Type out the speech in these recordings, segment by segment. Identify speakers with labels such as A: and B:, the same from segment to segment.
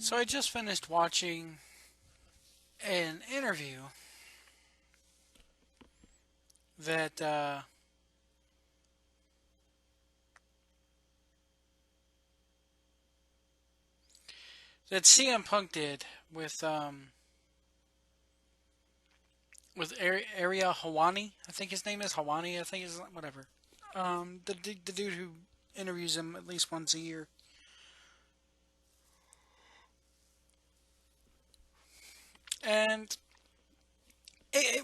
A: So I just finished watching an interview that that CM Punk did with Ariel Hawani. I think his name is Hawani. I think is whatever. The dude who interviews him at least once a year. And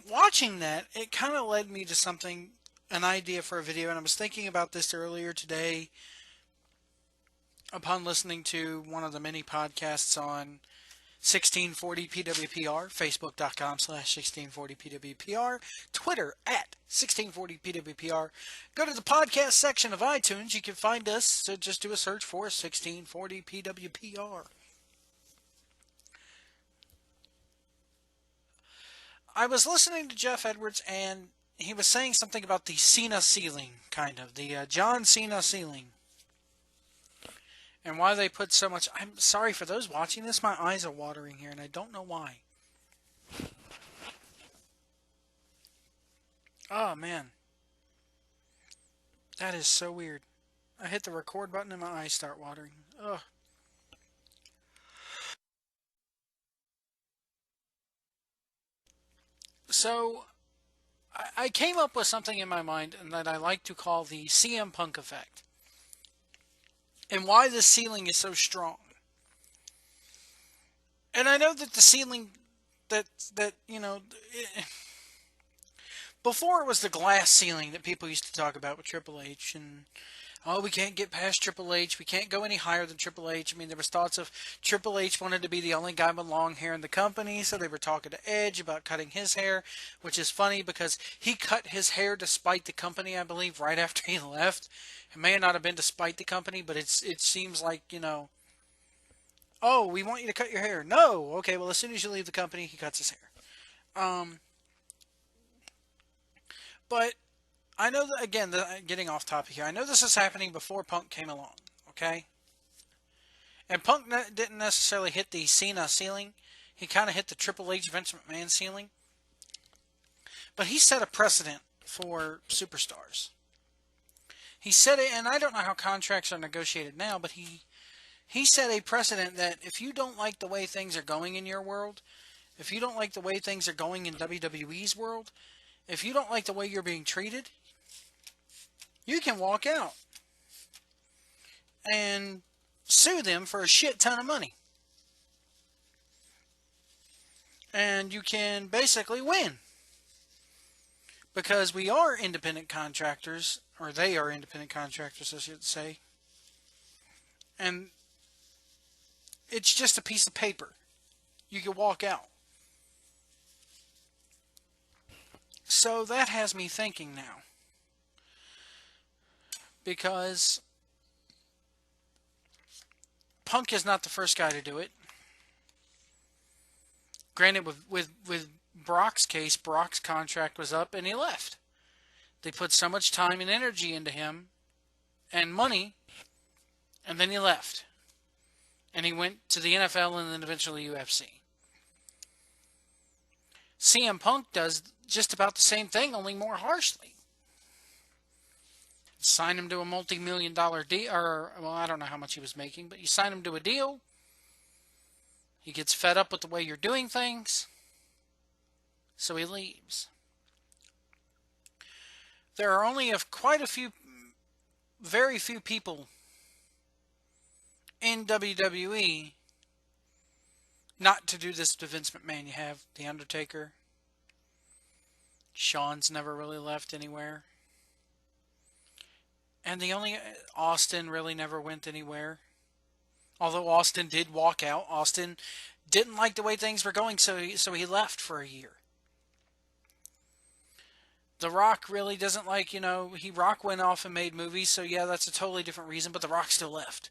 A: watching that, it kind of led me to something, an idea for a video. And I was thinking about this earlier today upon listening to one of the many podcasts on 1640 PWPR, Facebook.com/1640 PWPR, Twitter at 1640 PWPR. Go to the podcast section of iTunes. You can find us. So just do a search for 1640 PWPR. I was listening to Jeff Edwards, and he was saying something about the Cena ceiling, kind of the John Cena ceiling, and why they put so much. I'm sorry for those watching this. My eyes are watering here, and I don't know why. Oh man, that is so weird. I hit the record button and my eyes start watering. Ugh. So I came up with something in my mind and that I like to call the CM Punk effect, and why the ceiling is so strong. And I know that the ceiling that before it was the glass ceiling that people used to talk about with Triple H, and oh, we can't get past Triple H. We can't go any higher than Triple H. I mean, there was thoughts of Triple H wanted to be the only guy with long hair in the company, so they were talking to Edge about cutting his hair, which is funny because he cut his hair despite the company, I believe, right after he left. It may not have been despite the company, but it seems like, oh, we want you to cut your hair. No, okay, well, as soon as you leave the company, he cuts his hair. But I know that, again, getting off topic here. I know this is happening before Punk came along. Okay, and Punk didn't necessarily hit the Cena ceiling. He kind of hit the Triple H Vince McMahon ceiling. But he set a precedent for superstars. He said it, and I don't know how contracts are negotiated now, but he set a precedent that if you don't like the way things are going in your world, if you don't like the way things are going in WWE's world, if you don't like the way you're being treated, you can walk out and sue them for a shit ton of money. And you can basically win because we are independent contractors, or they are independent contractors, I should say, and it's just a piece of paper. You can walk out. So that has me thinking now because Punk is not the first guy to do it. Granted, with Brock's case, Brock's contract was up and he left. They put so much time and energy into him and money, and then he left. And he went to the NFL and then eventually UFC. CM Punk does just about the same thing, only more harshly. Sign him to a multi-million-dollar deal, or, well, I don't know how much he was making, but you sign him to a deal. He gets fed up with the way you're doing things, so he leaves. There are only quite a few, very few people in WWE not to do this to Vince McMahon. You have The Undertaker. Shawn's never really left anywhere. And the only Austin really never went anywhere. Although Austin did walk out, Austin didn't like the way things were going, so he left for a year. The Rock really doesn't like, Rock went off and made movies, so yeah, that's a totally different reason, but The Rock still left.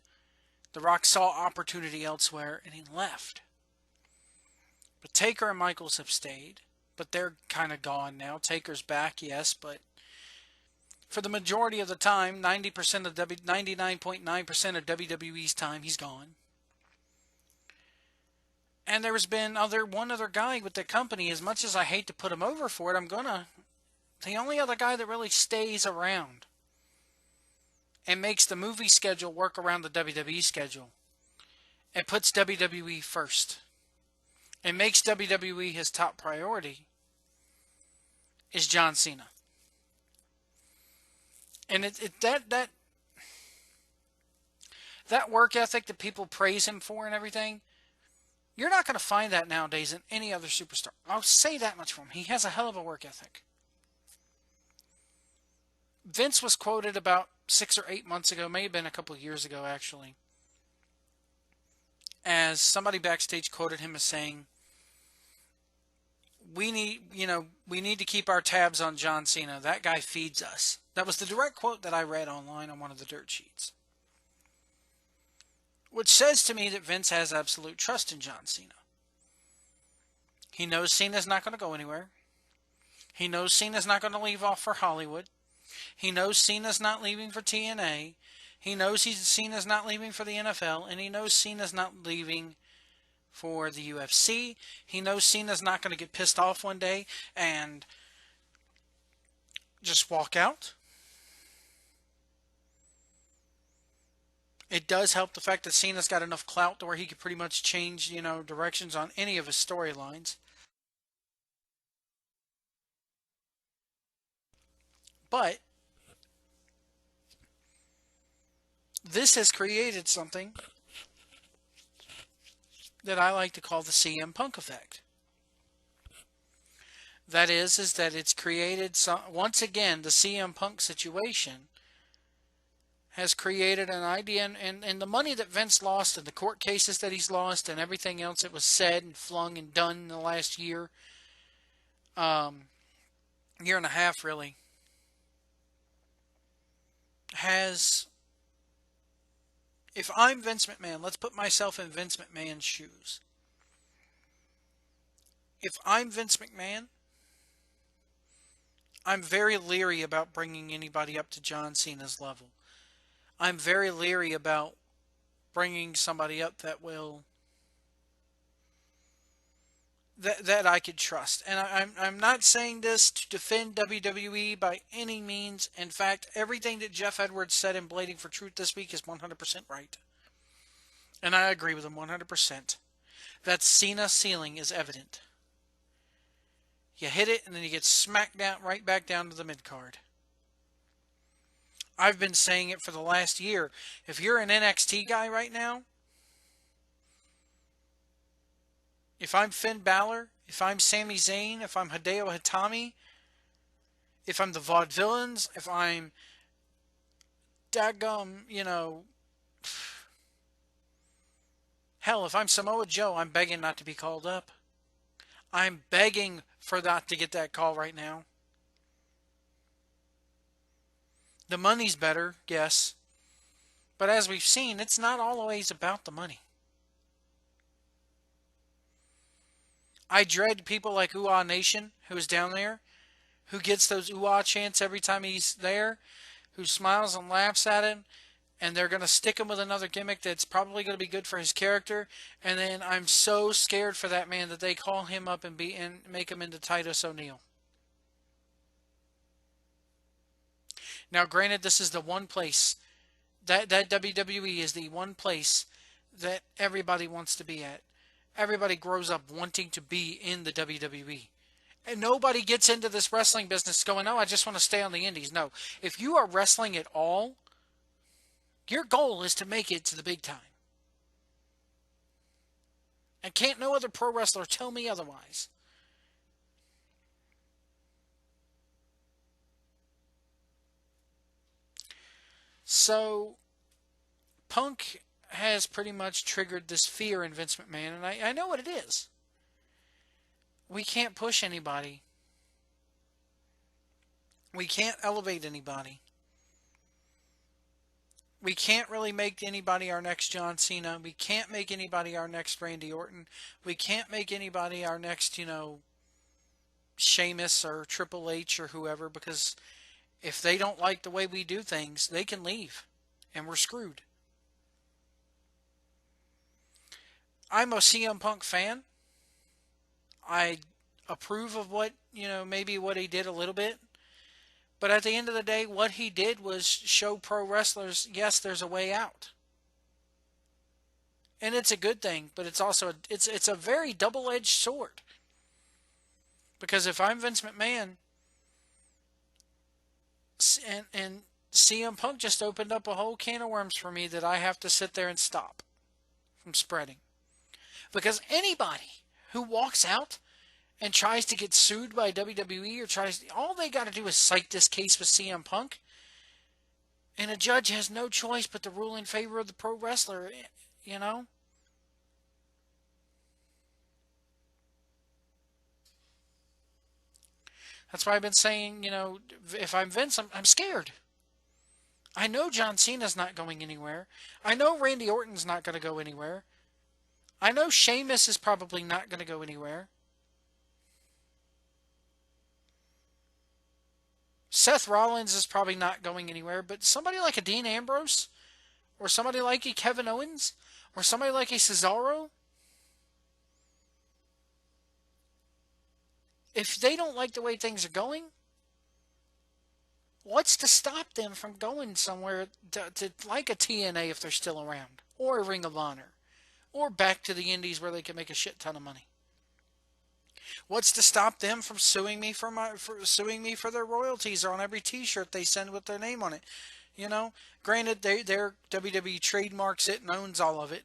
A: The Rock saw opportunity elsewhere and he left. But Taker and Michaels have stayed, but they're kind of gone now. Taker's back, yes, but for the majority of the time, 99.9% of WWE's time, he's gone. And there's been one other guy with the company. As much as I hate to put him over for it, the only other guy that really stays around and makes the movie schedule work around the WWE schedule and puts WWE first and makes WWE his top priority is John Cena. And that work ethic that people praise him for and everything, you're not going to find that nowadays in any other superstar. I'll say that much for him. He has a hell of a work ethic. Vince was quoted about 6 or 8 months ago, may have been a couple of years ago actually, as somebody backstage quoted him as saying, we need to keep our tabs on John Cena. That guy feeds us. That was the direct quote that I read online on one of the dirt sheets. Which says to me that Vince has absolute trust in John Cena. He knows Cena's not going to go anywhere. He knows Cena's not going to leave off for Hollywood. He knows Cena's not leaving for TNA. He knows Cena's not leaving for the NFL. And he knows Cena's not leaving for the UFC. He knows Cena's not going to get pissed off one day and just walk out. It does help the fact that Cena's got enough clout to where he could pretty much change, directions on any of his storylines. But this has created something that I like to call the CM Punk effect. That is that it's created once again, the CM Punk situation has created an idea, and the money that Vince lost and the court cases that he's lost and everything else that was said and flung and done in the last year and a half really, has, if I'm Vince McMahon, let's put myself in Vince McMahon's shoes. If I'm Vince McMahon, I'm very leery about bringing anybody up to John Cena's level. I'm very leery about bringing somebody up that I could trust. And I'm not saying this to defend WWE by any means. In fact, everything that Jeff Edwards said in Blading for Truth this week is 100% right. And I agree with him 100%. That Cena's ceiling is evident. You hit it and then you get smacked down right back down to the mid-card. I've been saying it for the last year. If you're an NXT guy right now, if I'm Finn Balor, if I'm Sami Zayn, if I'm Hideo Itami, if I'm the Vaudevillains, if I'm daggum, hell, if I'm Samoa Joe, I'm begging not to be called up. I'm begging for not to get that call right now. The money's better, yes. But as we've seen, it's not always about the money. I dread people like Ooh Nation, who's down there, who gets those ooh chants every time he's there, who smiles and laughs at him, and they're going to stick him with another gimmick that's probably going to be good for his character, and then I'm so scared for that man that they call him up and make him into Titus O'Neil. Now, granted, this is the one place, that WWE is the one place that everybody wants to be at. Everybody grows up wanting to be in the WWE. And nobody gets into this wrestling business going, oh, I just want to stay on the indies. No. If you are wrestling at all, your goal is to make it to the big time. And can't no other pro wrestler tell me otherwise. So, Punk has pretty much triggered this fear in Vince McMahon, and I know what it is. We can't push anybody. We can't elevate anybody. We can't really make anybody our next John Cena. We can't make anybody our next Randy Orton. We can't make anybody our next, Sheamus or Triple H or whoever, because if they don't like the way we do things, they can leave, and we're screwed. I'm a CM Punk fan. I approve of what, maybe what he did a little bit. But at the end of the day, what he did was show pro wrestlers, yes, there's a way out. And it's a good thing, but it's also it's a very double-edged sword. Because if I'm Vince McMahon and CM Punk just opened up a whole can of worms for me that I have to sit there and stop from spreading. Because anybody who walks out and tries to get sued by WWE or all they got to do is cite this case with CM Punk, and a judge has no choice but to rule in favor of the pro wrestler, you know? That's why I've been saying, if I'm Vince, I'm scared. I know John Cena's not going anywhere. I know Randy Orton's not going to go anywhere. I know Sheamus is probably not going to go anywhere. Seth Rollins is probably not going anywhere, but somebody like a Dean Ambrose, or somebody like a Kevin Owens, or somebody like a Cesaro, if they don't like the way things are going, what's to stop them from going somewhere to like a TNA if they're still around, or a Ring of Honor, or back to the Indies where they can make a shit ton of money? What's to stop them from suing me for suing me for their royalties on every T-shirt they send with their name on it? Granted, their WWE trademarks it and owns all of it.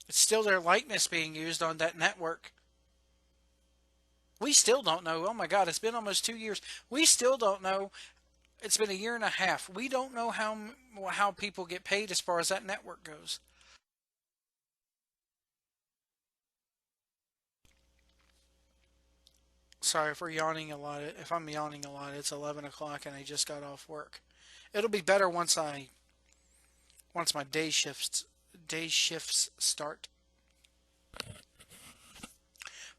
A: It's still their likeness being used on that network. We still don't know. Oh my God, it's been almost 2 years. We still don't know. It's been a year and a half. We don't know how people get paid as far as that network goes. Sorry if we're yawning a lot. If I'm yawning a lot, it's 11 o'clock and I just got off work. It'll be better once my day shifts start.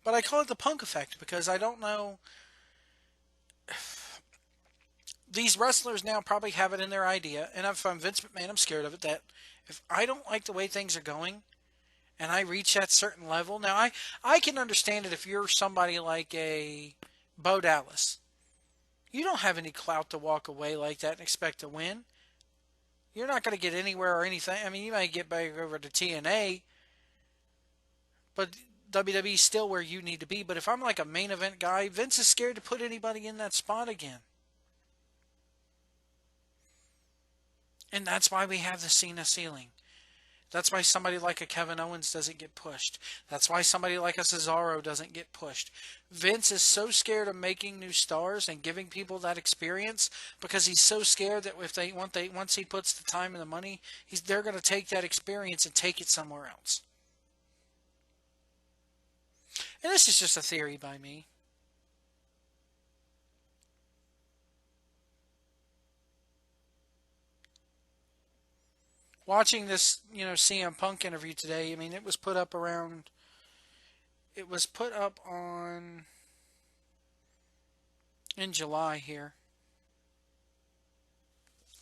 A: But I call it the punk effect because I don't know. These wrestlers now probably have it in their idea, and if I'm Vince McMahon, I'm scared of it. That if I don't like the way things are going, and I reach that certain level, now I can understand it if you're somebody like a Bo Dallas. You don't have any clout to walk away like that and expect to win. You're not going to get anywhere or anything. I mean, you might get back over to TNA, but WWE's still where you need to be. But if I'm like a main event guy, Vince is scared to put anybody in that spot again. And that's why we have the Cena ceiling. That's why somebody like a Kevin Owens doesn't get pushed. That's why somebody like a Cesaro doesn't get pushed. Vince is so scared of making new stars and giving people that experience because he's so scared that if once he puts the time and the money, they're going to take that experience and take it somewhere else. And this is just a theory by me. Watching this, CM Punk interview today, I mean, it was put up on, in July here.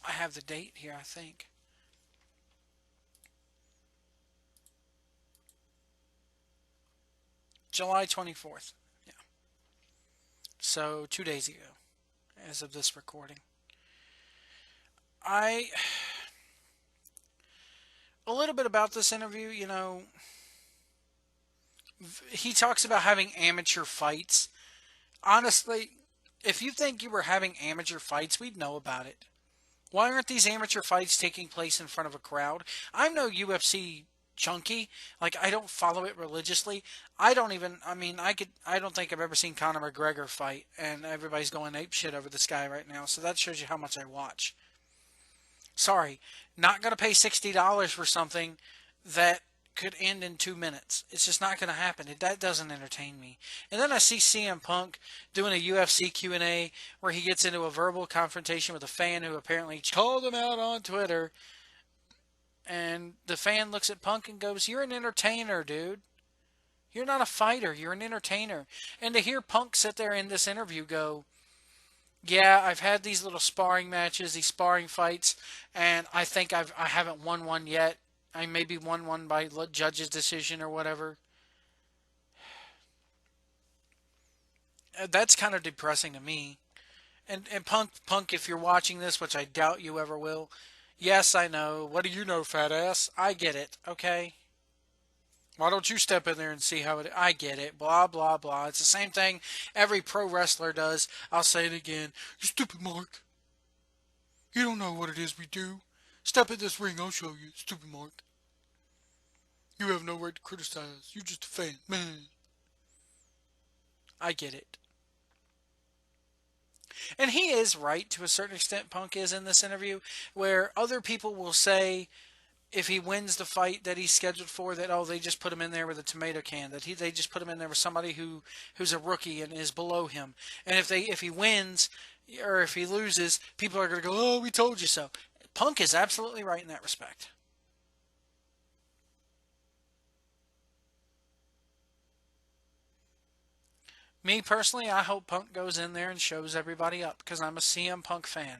A: I have the date here, I think. July 24th. Yeah. So 2 days ago, as of this recording. I, a little bit about this interview, he talks about having amateur fights. Honestly, if you think you were having amateur fights, we'd know about it. Why aren't these amateur fights taking place in front of a crowd? I'm no UFC junkie. Like, I don't follow it religiously. I don't think I've ever seen Conor McGregor fight, and everybody's going ape shit over this guy right now, so that shows you how much I watch. Sorry, not going to pay $60 for something that could end in 2 minutes. It's just not going to happen. That doesn't entertain me. And then I see CM Punk doing a UFC Q&A where he gets into a verbal confrontation with a fan who apparently called him out on Twitter. And the fan looks at Punk and goes, "You're an entertainer, dude. You're not a fighter. You're an entertainer." And to hear Punk sit there in this interview go, Yeah, I've had these little sparring matches, these sparring fights, and I haven't won one yet. I maybe won one by judge's decision or whatever. That's kind of depressing to me. And Punk, if you're watching this, which I doubt you ever will, yes, I know. What do you know, fat ass? I get it. Okay. Why don't you step in there and see how it? I get it. Blah blah blah. It's the same thing every pro wrestler does. I'll say it again. You stupid Mark. You don't know what it is we do. Step in this ring. I'll show you, stupid Mark. You have no right to criticize. You're just a fan, man. I get it. And he is right to a certain extent. Punk is in this interview, where other people will say if he wins the fight that he's scheduled for, that oh they just put him in there with a tomato can, that they just put him in there with somebody who's a rookie and is below him, and if he wins or if he loses, people are going to go, oh, we told you so. Punk is absolutely right in that respect. Me personally, I hope Punk goes in there and shows everybody up because I'm a CM Punk fan.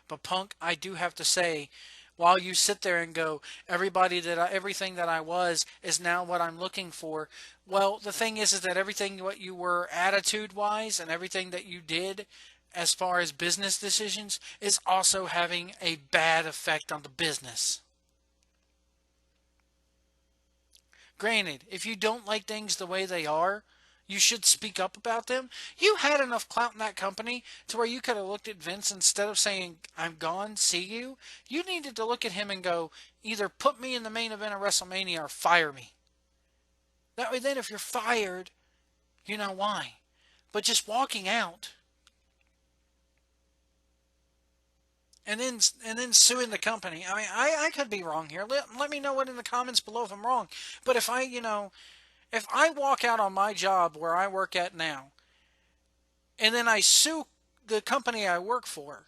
A: But Punk, I do have to say, while you sit there and go, everything that I was is now what I'm looking for. Well, the thing is that everything what you were attitude wise and everything that you did as far as business decisions is also having a bad effect on the business. Granted, if you don't like things the way they are, you should speak up about them. You had enough clout in that company to where you could have looked at Vince instead of saying, I'm gone, see you. You needed to look at him and go, either put me in the main event of WrestleMania or fire me. That way, then, if you're fired, you know why. But just walking out and then suing the company. I mean, I could be wrong here. Let me know what in the comments below if I'm wrong. But if I walk out on my job where I work at now, and then I sue the company I work for,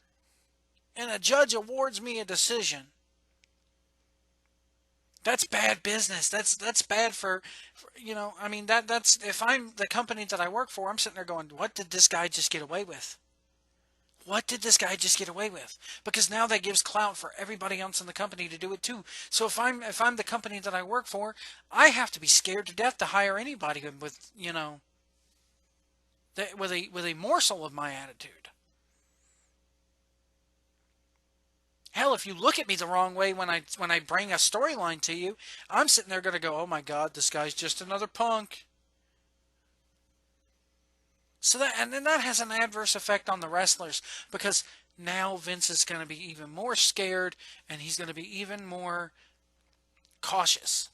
A: and a judge awards me a decision, that's bad business. That's bad for. I mean that's if I'm the company that I work for, I'm sitting there going, what did this guy just get away with? What did this guy just get away with? Because now that gives clout for everybody else in the company to do it too. So if I'm the company that I work for, I have to be scared to death to hire anybody with with a morsel of my attitude. Hell, if you look at me the wrong way when I bring a storyline to you, I'm sitting there going to go, "Oh my God, this guy's just another punk." So and then that has an adverse effect on the wrestlers because now Vince is going to be even more scared and he's going to be even more cautious.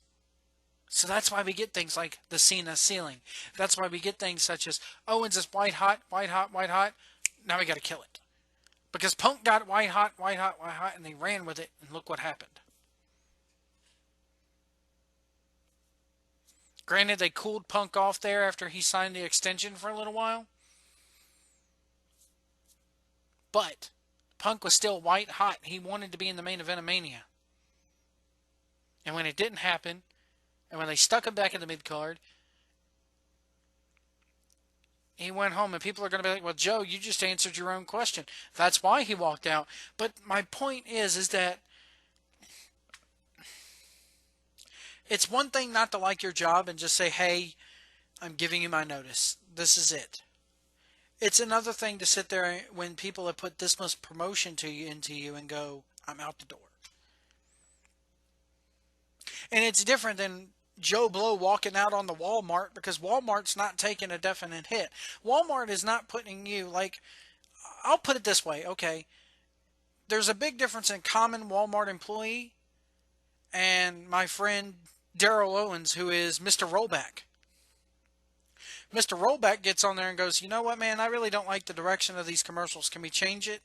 A: So that's why we get things like the Cena ceiling. That's why we get things such as Owens is white hot, white hot, white hot. Now we got to kill it. Because Punk got white hot, white hot, white hot, and they ran with it, and look what happened. Granted, they cooled Punk off there after he signed the extension for a little while, but Punk was still white hot. He wanted to be in the main event of Mania. And when it didn't happen, and when they stuck him back in the mid card, he went home, and people are going to be like, well, Joe, you just answered your own question. That's why he walked out. But my point is that it's one thing not to like your job and just say, hey, I'm giving you my notice. This is it. It's another thing to sit there when people have put this much promotion into you and go, I'm out the door. And it's different than Joe Blow walking out on the Walmart because Walmart's not taking a definite hit. Walmart is not putting you like, I'll put it this way, okay. There's a big difference in common Walmart employee and my friend Daryl Owens, who is Mr. Rollback. Mr. Rollback gets on there and goes, you know what, man, I really don't like the direction of these commercials. Can we change it?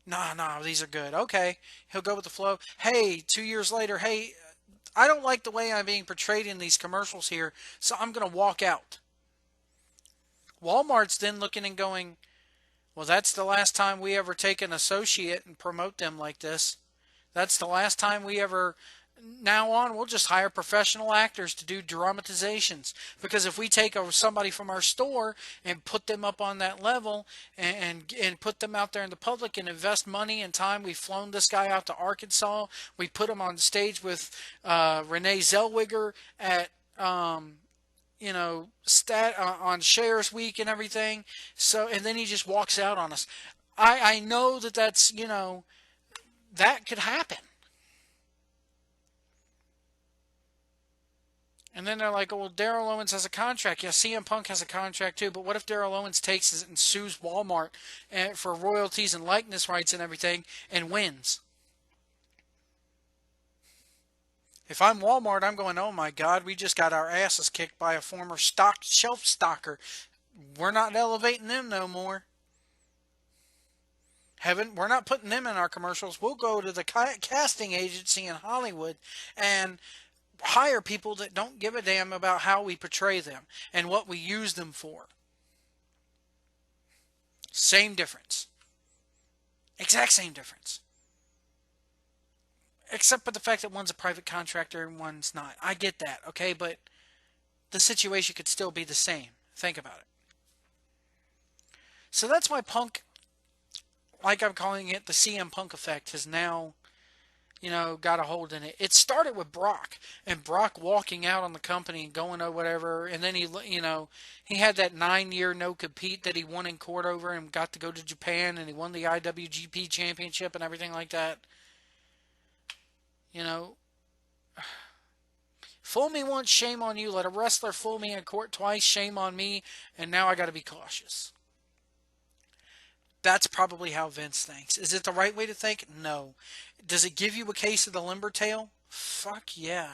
A: Nah, these are good. Okay. He'll go with the flow. Hey, 2 years later, hey, I don't like the way I'm being portrayed in these commercials here, so I'm going to walk out. Walmart's then looking and going, well, that's the last time we ever take an associate and promote them like this. That's the last time we ever Now on, we'll just hire professional actors to do dramatizations. Because if we take somebody from our store and put them up on that level and put them out there in the public and invest money and time, we've flown this guy out to Arkansas. We put him on stage with Renee Zellweger at on Shares Week and everything. So, and then he just walks out on us. I know that's that could happen. And then they're like, oh, well, Daryl Owens has a contract. Yeah, CM Punk has a contract too. But what if Daryl Owens takes it and sues Walmart for royalties and likeness rights and everything and wins? If I'm Walmart, I'm going, oh my God, we just got our asses kicked by a former shelf stalker. We're not elevating them no more. We're not putting them in our commercials. We'll go to the casting agency in Hollywood and hire people that don't give a damn about how we portray them and what we use them for. Same difference. Exact same difference. Except for the fact that one's a private contractor and one's not. I get that, okay? But the situation could still be the same. Think about it. So that's why Punk, like I'm calling it, the CM Punk effect, has now got a hold in it. It started with Brock and Brock walking out on the company and going or whatever, and then he had that 9-year no compete that he won in court over and got to go to Japan and he won the IWGP Championship and everything like that. Fool me once, shame on you. Let a wrestler fool me in court twice, shame on me, and now I got to be cautious. That's probably how Vince thinks. Is it the right way to think? No. Does it give you a case of the limber tail? Fuck yeah.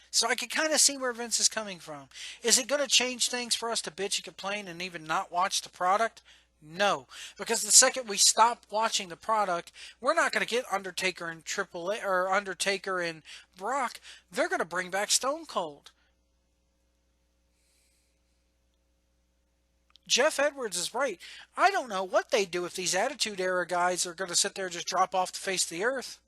A: So I can kind of see where Vince is coming from. Is it going to change things for us to bitch and complain and even not watch the product? No, because the second we stop watching the product, we're not going to get Undertaker and Triple A or Undertaker and Brock. They're going to bring back Stone Cold. Jeff Edwards is right. I don't know what they do if these Attitude Era guys are going to sit there and just drop off the face of the earth.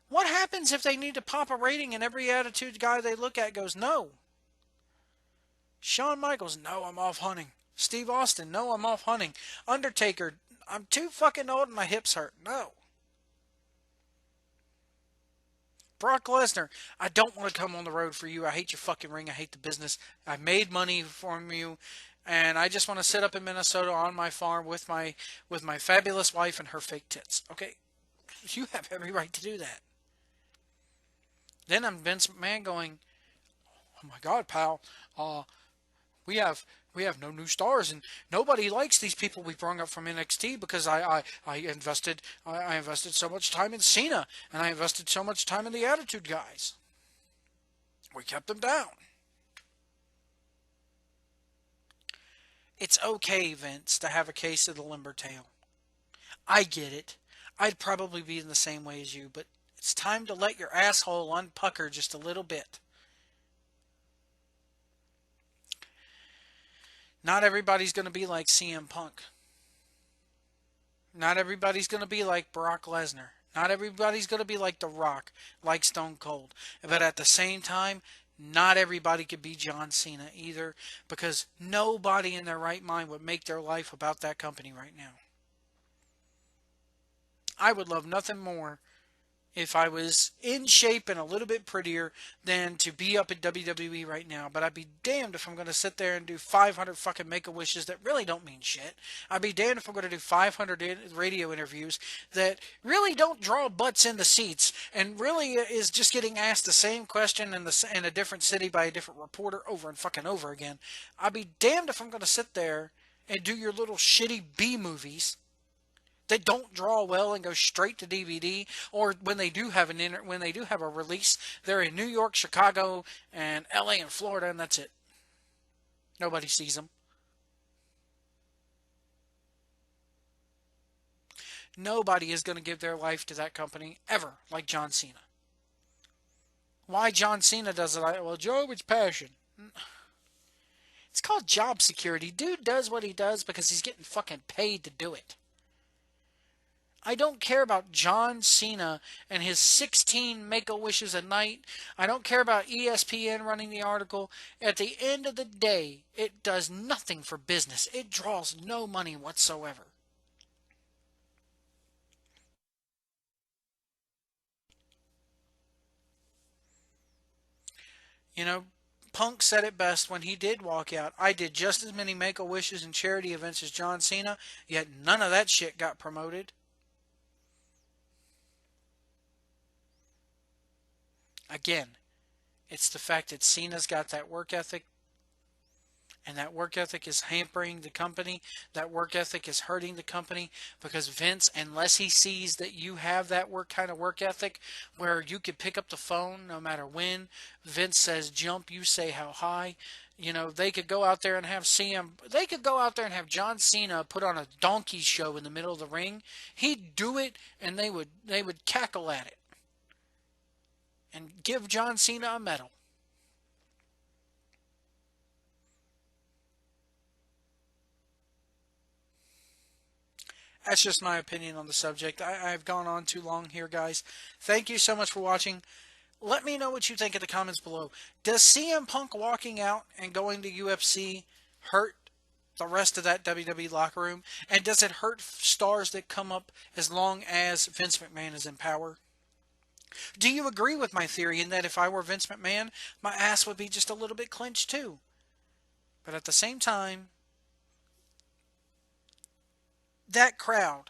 A: What happens if they need to pop a rating and every Attitude guy they look at goes, no? Shawn Michaels, no, I'm off hunting. Steve Austin, no, I'm off hunting. Undertaker, I'm too fucking old and my hips hurt. No. Brock Lesnar, I don't want to come on the road for you. I hate your fucking ring. I hate the business. I made money from you, and I just want to sit up in Minnesota on my farm with my fabulous wife and her fake tits. Okay, you have every right to do that. Then I'm Vince McMahon going, oh my God, pal, we have no new stars and nobody likes these people we brought up from NXT because I invested so much time in Cena and I invested so much time in the Attitude guys. We kept them down. It's okay, Vince, to have a case of the limber tail. I get it. I'd probably be in the same way as you, but it's time to let your asshole unpucker just a little bit. Not everybody's going to be like CM Punk. Not everybody's going to be like Brock Lesnar. Not everybody's going to be like The Rock, like Stone Cold. But at the same time, not everybody could be John Cena either, because nobody in their right mind would make their life about that company right now. I would love nothing more if I was in shape and a little bit prettier than to be up at WWE right now. But I'd be damned if I'm going to sit there and do 500 fucking Make-A-Wishes that really don't mean shit. I'd be damned if I'm going to do 500 radio interviews that really don't draw butts in the seats and really is just getting asked the same question in a different city by a different reporter over and fucking over again. I'd be damned if I'm going to sit there and do your little shitty B movies that don't draw well and go straight to DVD, or when they do have a release, they're in New York, Chicago, and LA and Florida, and that's it. Nobody sees them. Nobody is going to give their life to that company ever like John Cena. Why John Cena does it? Well, Joe, it's passion. It's called job security. Dude does what he does because he's getting fucking paid to do it. I don't care about John Cena and his 16 Make-A-Wishes a night. I don't care about ESPN running the article. At the end of the day, it does nothing for business. It draws no money whatsoever. You know, Punk said it best when he did walk out. I did just as many Make-A-Wishes and charity events as John Cena, yet none of that shit got promoted. Again, it's the fact that Cena's got that work ethic, and that work ethic is hampering the company. That work ethic is hurting the company because Vince, unless he sees that you have that kind of work ethic where you could pick up the phone no matter when, Vince says jump, you say how high. They could go out there and have they could go out there and have John Cena put on a donkey show in the middle of the ring. He'd do it and they would cackle at it and give John Cena a medal. That's just my opinion on the subject. I've gone on too long here, guys. Thank you so much for watching. Let me know what you think in the comments below. Does CM Punk walking out and going to UFC hurt the rest of that WWE locker room? And does it hurt stars that come up as long as Vince McMahon is in power? Do you agree with my theory in that if I were Vince McMahon, my ass would be just a little bit clenched too? But at the same time, that crowd,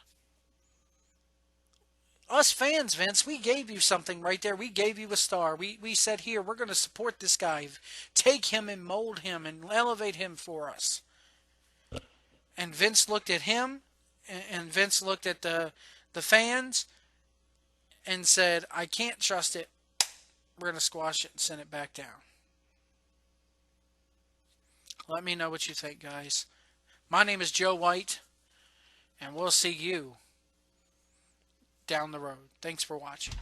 A: us fans, Vince, we gave you something right there. We gave you a star. We said, here, we're going to support this guy. Take him and mold him and elevate him for us. And Vince looked at him, and Vince looked at the fans and said, I can't trust it. We're going to squash it and send it back down. Let me know what you think, guys. My name is Joe White, and we'll see you down the road. Thanks for watching.